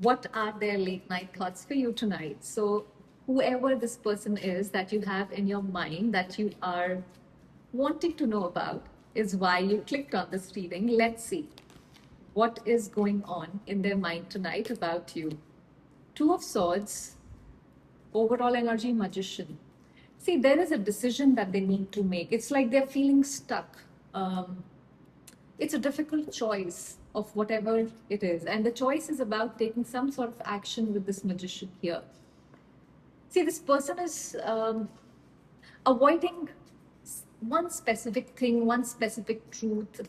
what are their late night thoughts for you tonight? So, whoever this person is that you have in your mind that you are wanting to know about is why you clicked on this reading. Let's see what is going on in their mind tonight about you. Two of Swords, overall energy, Magician. See, there is a decision that they need to make. It's like they're feeling stuck. It's a difficult choice of whatever it is. And the choice is about taking some sort of action with this Magician here. See, this person is avoiding one specific thing, one specific truth.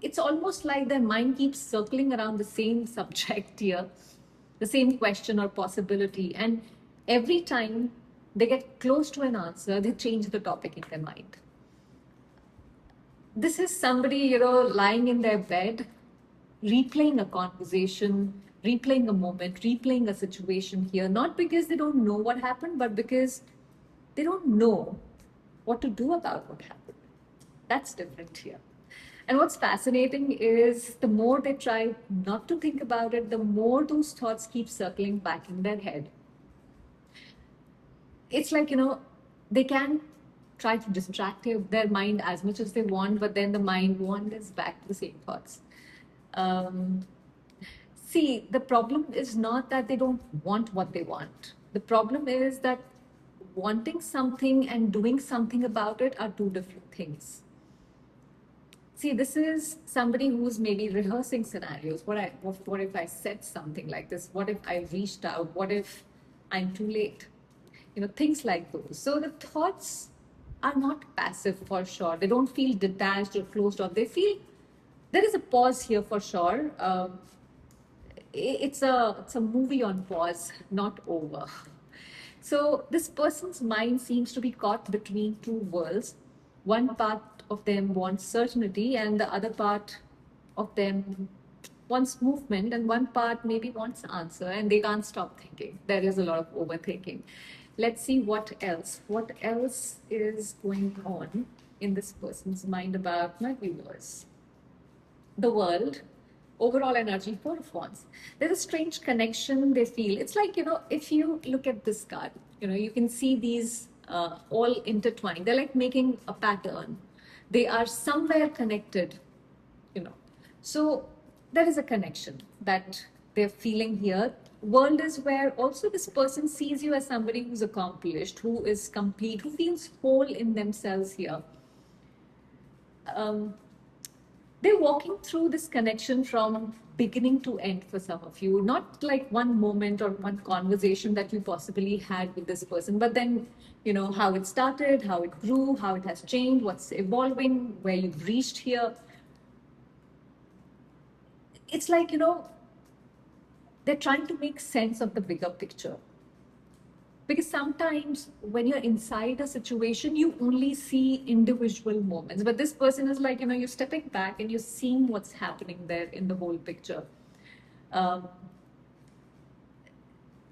It's almost like their mind keeps circling around the same subject here, the same question or possibility. And every time they get close to an answer, they change the topic in their mind. This is somebody, lying in their bed, replaying a conversation, replaying a moment, replaying a situation here, not because they don't know what happened, but because they don't know what to do about what happened. That's different here. And what's fascinating is the more they try not to think about it, the more those thoughts keep circling back in their head. It's like, they can try to distract their mind as much as they want, but then the mind wanders back to the same thoughts. See, the problem is not that they don't want what they want. The problem is that wanting something and doing something about it are two different things. See, this is somebody who's maybe rehearsing scenarios. What if I said something like this? What if I reached out? What if I'm too late? Things like those. So the thoughts are not passive for sure. They don't feel detached or closed off. They feel there is a pause here for sure. It's a movie on pause, not over. So this person's mind seems to be caught between two worlds. One part of them wants certainty, and the other part of them wants movement, and one part maybe wants answer, and they can't stop thinking. There is a lot of overthinking. Let's see what else. What else is going on in this person's mind about my viewers? The world, overall energy, Four of Wands. There's a strange connection they feel. It's like, if you look at this card, you can see these all intertwined. They're like making a pattern. They are somewhere connected, So there is a connection that they're feeling here. World is where also this person sees you as somebody who's accomplished, who is complete, who feels whole in themselves here. They're walking through this connection from beginning to end for some of you, not like one moment or one conversation that you possibly had with this person, but then, how it started, how it grew, how it has changed, what's evolving, where you've reached here. It's like, they're trying to make sense of the bigger picture. Because sometimes when you're inside a situation, you only see individual moments. But this person is like, you're stepping back and you're seeing what's happening there in the whole picture.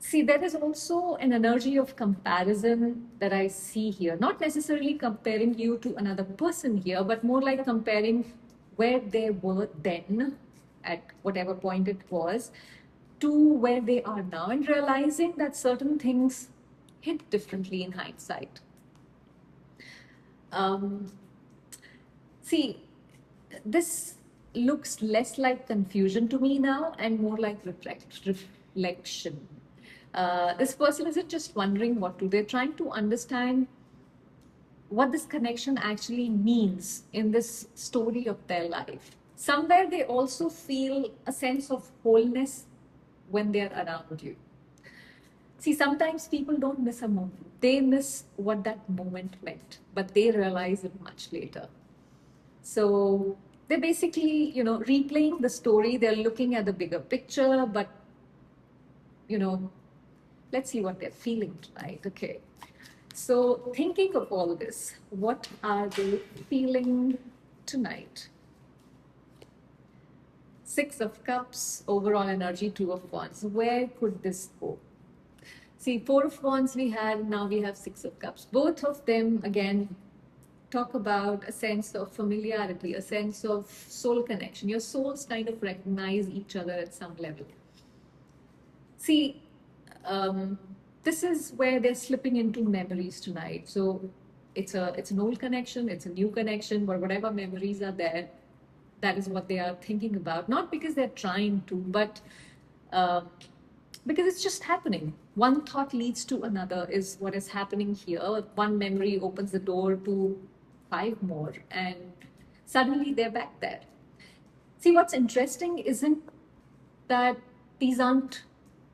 See, there is also an energy of comparison that I see here. Not necessarily comparing you to another person here, but more like comparing where they were then, at whatever point it was, to where they are now, and realizing that certain things hit differently in hindsight. See, this looks less like confusion to me now and more like reflection. This person isn't just wondering what to, they're trying to understand what this connection actually means in this story of their life. Somewhere they also feel a sense of wholeness when they're around you. See, sometimes people don't miss a moment. They miss what that moment meant, but they realize it much later. So they're basically, replaying the story. They're looking at the bigger picture, but, let's see what they're feeling tonight. Okay. So thinking of all this, what are they feeling tonight? Six of Cups, overall energy, Two of Wands. Where could this go? See, Four of Wands we had, now we have Six of Cups. Both of them, again, talk about a sense of familiarity, a sense of soul connection. Your souls kind of recognize each other at some level. See, um, this is where they're slipping into memories tonight. So it's an old connection, it's a new connection, but whatever memories are there, that is what they are thinking about. Not because they're trying to, but uh, because it's just happening. One thought leads to another is what is happening here. One memory opens the door to five more, and suddenly they're back there. See, what's interesting isn't that these aren't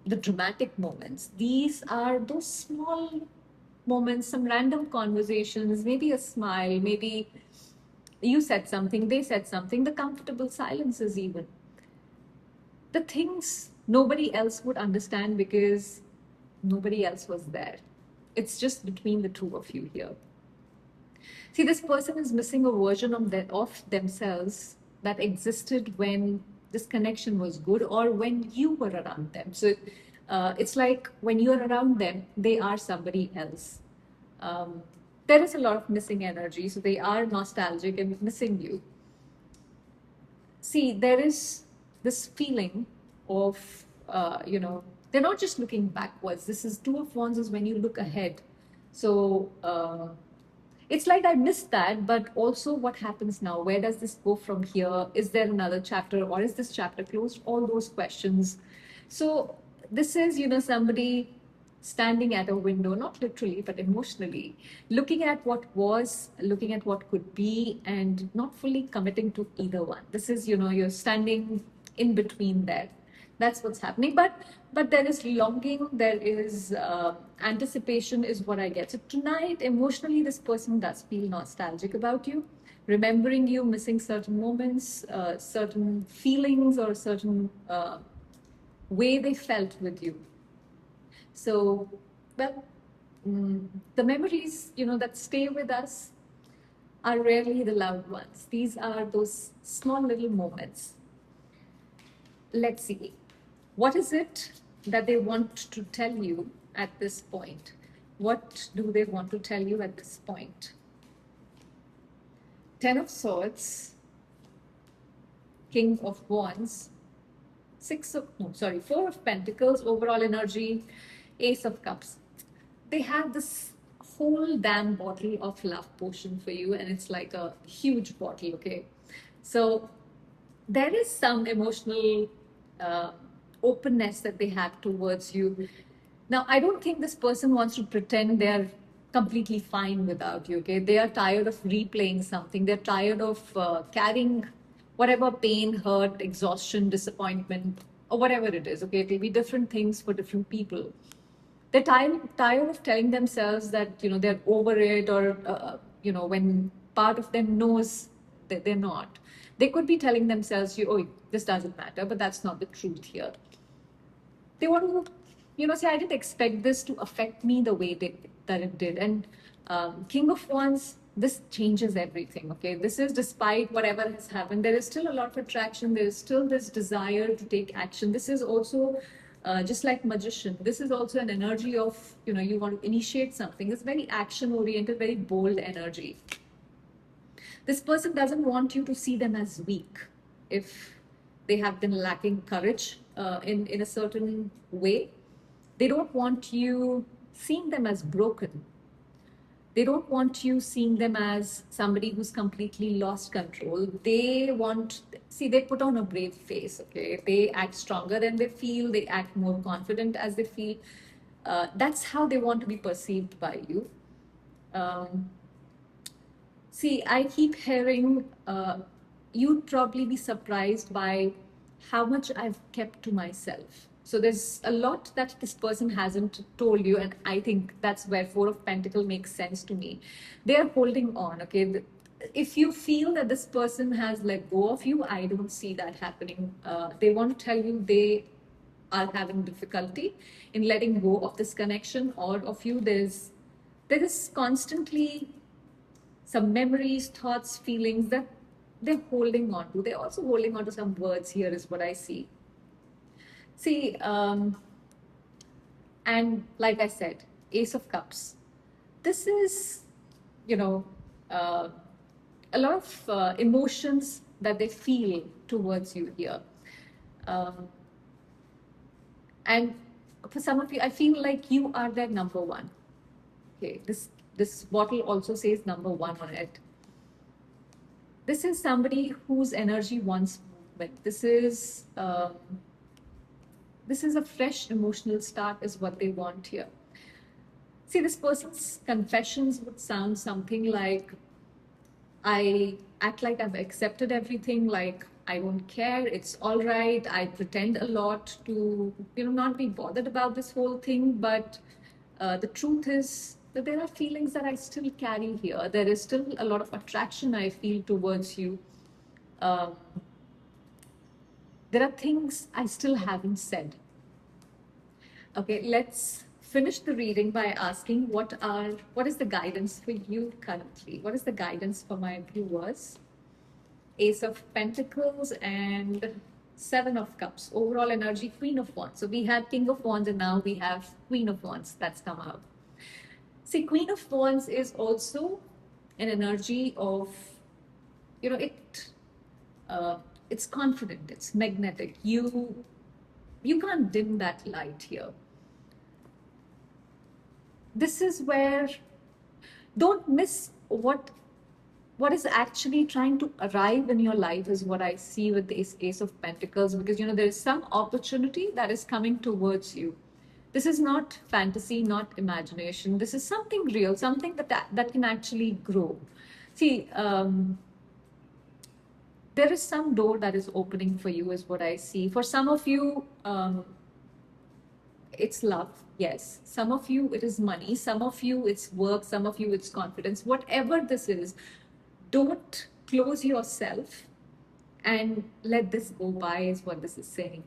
the dramatic moments. These are those small moments, some random conversations, maybe a smile, maybe you said something, they said something, the comfortable silences, even. The things nobody else would understand because nobody else was there. It's just between the two of you here. See, this person is missing a version of themselves that existed when this connection was good or when you were around them. So it's like when you're around them, they are somebody else. Um, there is a lot of missing energy, so they are nostalgic and missing you. See, there is this feeling of, they're not just looking backwards. This is Two of Wands is when you look ahead. So, it's like I missed that, but also what happens now? Where does this go from here? Is there another chapter or is this chapter closed? All those questions. So this is, somebody standing at a window, not literally, but emotionally, looking at what was, looking at what could be, and not fully committing to either one. This is, you're standing in between there. That's what's happening. But there is longing, there is anticipation is what I get. So tonight, emotionally, this person does feel nostalgic about you, remembering you, missing certain moments, certain feelings, or certain way they felt with you. So, well, the memories, that stay with us are rarely the loud ones. These are those small little moments. Let's see. What is it that they want to tell you at this point? What do they want to tell you at this point? Ten of Swords, King of Wands, Four of Pentacles, overall energy, Ace of Cups. They have this whole damn bottle of love potion for you, and it's like a huge bottle, okay? So there is some emotional openness that they have towards you. Now, I don't think this person wants to pretend they're completely fine without you, okay? They are tired of replaying something. They're tired of carrying whatever pain, hurt, exhaustion, disappointment, or whatever it is, okay? It will be different things for different people. They're tired of telling themselves that, they're over it, or, when part of them knows that they're not. They could be telling themselves, oh, this doesn't matter, but that's not the truth here. They want to, say, I didn't expect this to affect me the way that it did. And King of Wands, this changes everything, okay? This is despite whatever has happened. There is still a lot of attraction. There is still this desire to take action. This is also just like Magician. This is also an energy of, you want to initiate something. It's very action-oriented, very bold energy. This person doesn't want you to see them as weak if they have been lacking courage in a certain way. They don't want you seeing them as broken. They don't want you seeing them as somebody who's completely lost control. They put on a brave face, okay? They act stronger than they feel. They act more confident as they feel. That's how they want to be perceived by you. I keep hearing you'd probably be surprised by how much I've kept to myself. So there's a lot that this person hasn't told you, and I think that's where Four of Pentacles makes sense to me. They are holding on, okay? If you feel that this person has let go of you, I don't see that happening. They want to tell you they are having difficulty in letting go of this connection or of you. There is constantly some memories, thoughts, feelings that they're holding on to. They're also holding on to some words here, is what I see. And like I said, Ace of Cups. This is, a lot of emotions that they feel towards you here. And for some of you, I feel like you are their number one. Okay, this bottle also says number one on it. This is somebody whose energy wants movement. This is a fresh emotional start, is what they want here. See, this person's confessions would sound something like, I act like I've accepted everything, like I don't care, it's all right. I pretend a lot to, not be bothered about this whole thing. But the truth is that there are feelings that I still carry here. There is still a lot of attraction I feel towards you. Um, there are things I still haven't said. Okay, let's finish the reading by asking what is the guidance for you currently? What is the guidance for my viewers? Ace of Pentacles and Seven of Cups. Overall energy, Queen of Wands. So we had King of Wands and now we have Queen of Wands that's come out. See, Queen of Wands is also an energy of, it's confident, it's magnetic. You can't dim that light here. This is where, don't miss what is actually trying to arrive in your life, is what I see with this Ace of Pentacles, because there is some opportunity that is coming towards you. This is not fantasy, not imagination. This is something real, something that can actually grow. See, there is some door that is opening for you, is what I see. For some of you, it's love, yes. Some of you, it is money. Some of you, it's work. Some of you, it's confidence. Whatever this is, don't close yourself and let this go by, is what this is saying.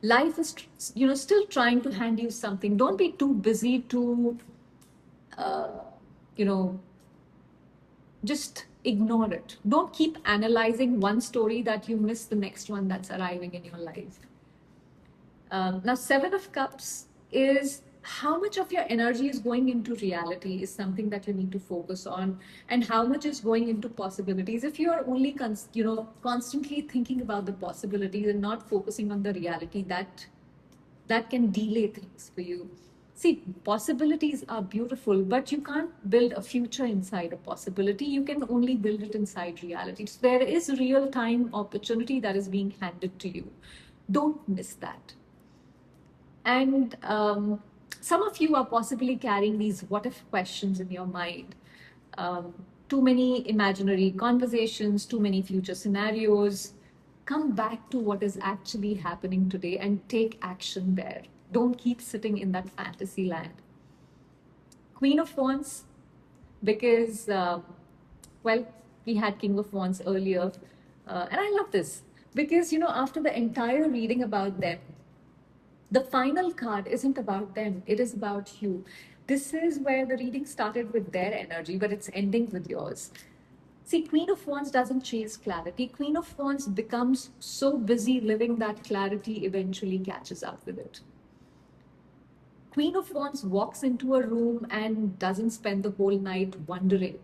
Life is, still trying to hand you something. Don't be too busy to, just ignore it. Don't keep analyzing one story that you miss the next one that's arriving in your life. Now, Seven of Cups is how much of your energy is going into reality is something that you need to focus on, and how much is going into possibilities. If you are only constantly thinking about the possibilities and not focusing on the reality, that can delay things for you. See, possibilities are beautiful, but you can't build a future inside a possibility. You can only build it inside reality. So there is real-time opportunity that is being handed to you. Don't miss that. And some of you are possibly carrying these what if questions in your mind. Too many imaginary conversations, too many future scenarios. Come back to what is actually happening today and take action there. Don't keep sitting in that fantasy land. Queen of Wands, because, we had King of Wands earlier. And I love this because, after the entire reading about them, the final card isn't about them, it is about you. This is where the reading started with their energy, but it's ending with yours. See, Queen of Wands doesn't chase clarity. Queen of Wands becomes so busy living that clarity eventually catches up with it. Queen of Wands walks into a room and doesn't spend the whole night wondering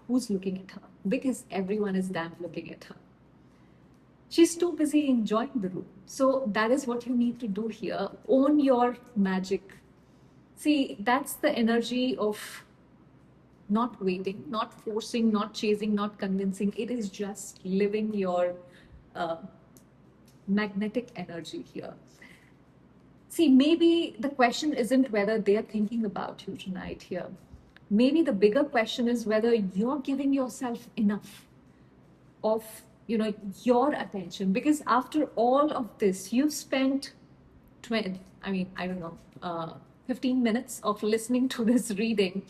who's looking at her, because everyone is damn looking at her. She's too busy enjoying the room. So that is what you need to do here. Own your magic. See, that's the energy of not waiting, not forcing, not chasing, not convincing. It is just living your magnetic energy here. See, maybe the question isn't whether they're thinking about you tonight here. Maybe the bigger question is whether you're giving yourself enough of your attention, because after all of this, you've spent 15 minutes of listening to this reading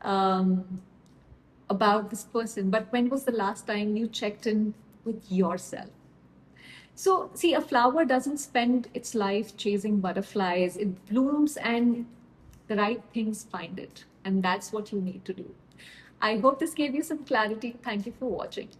about this person. But when was the last time you checked in with yourself? So see, a flower doesn't spend its life chasing butterflies. It blooms and the right things find it. And that's what you need to do. I hope this gave you some clarity. Thank you for watching.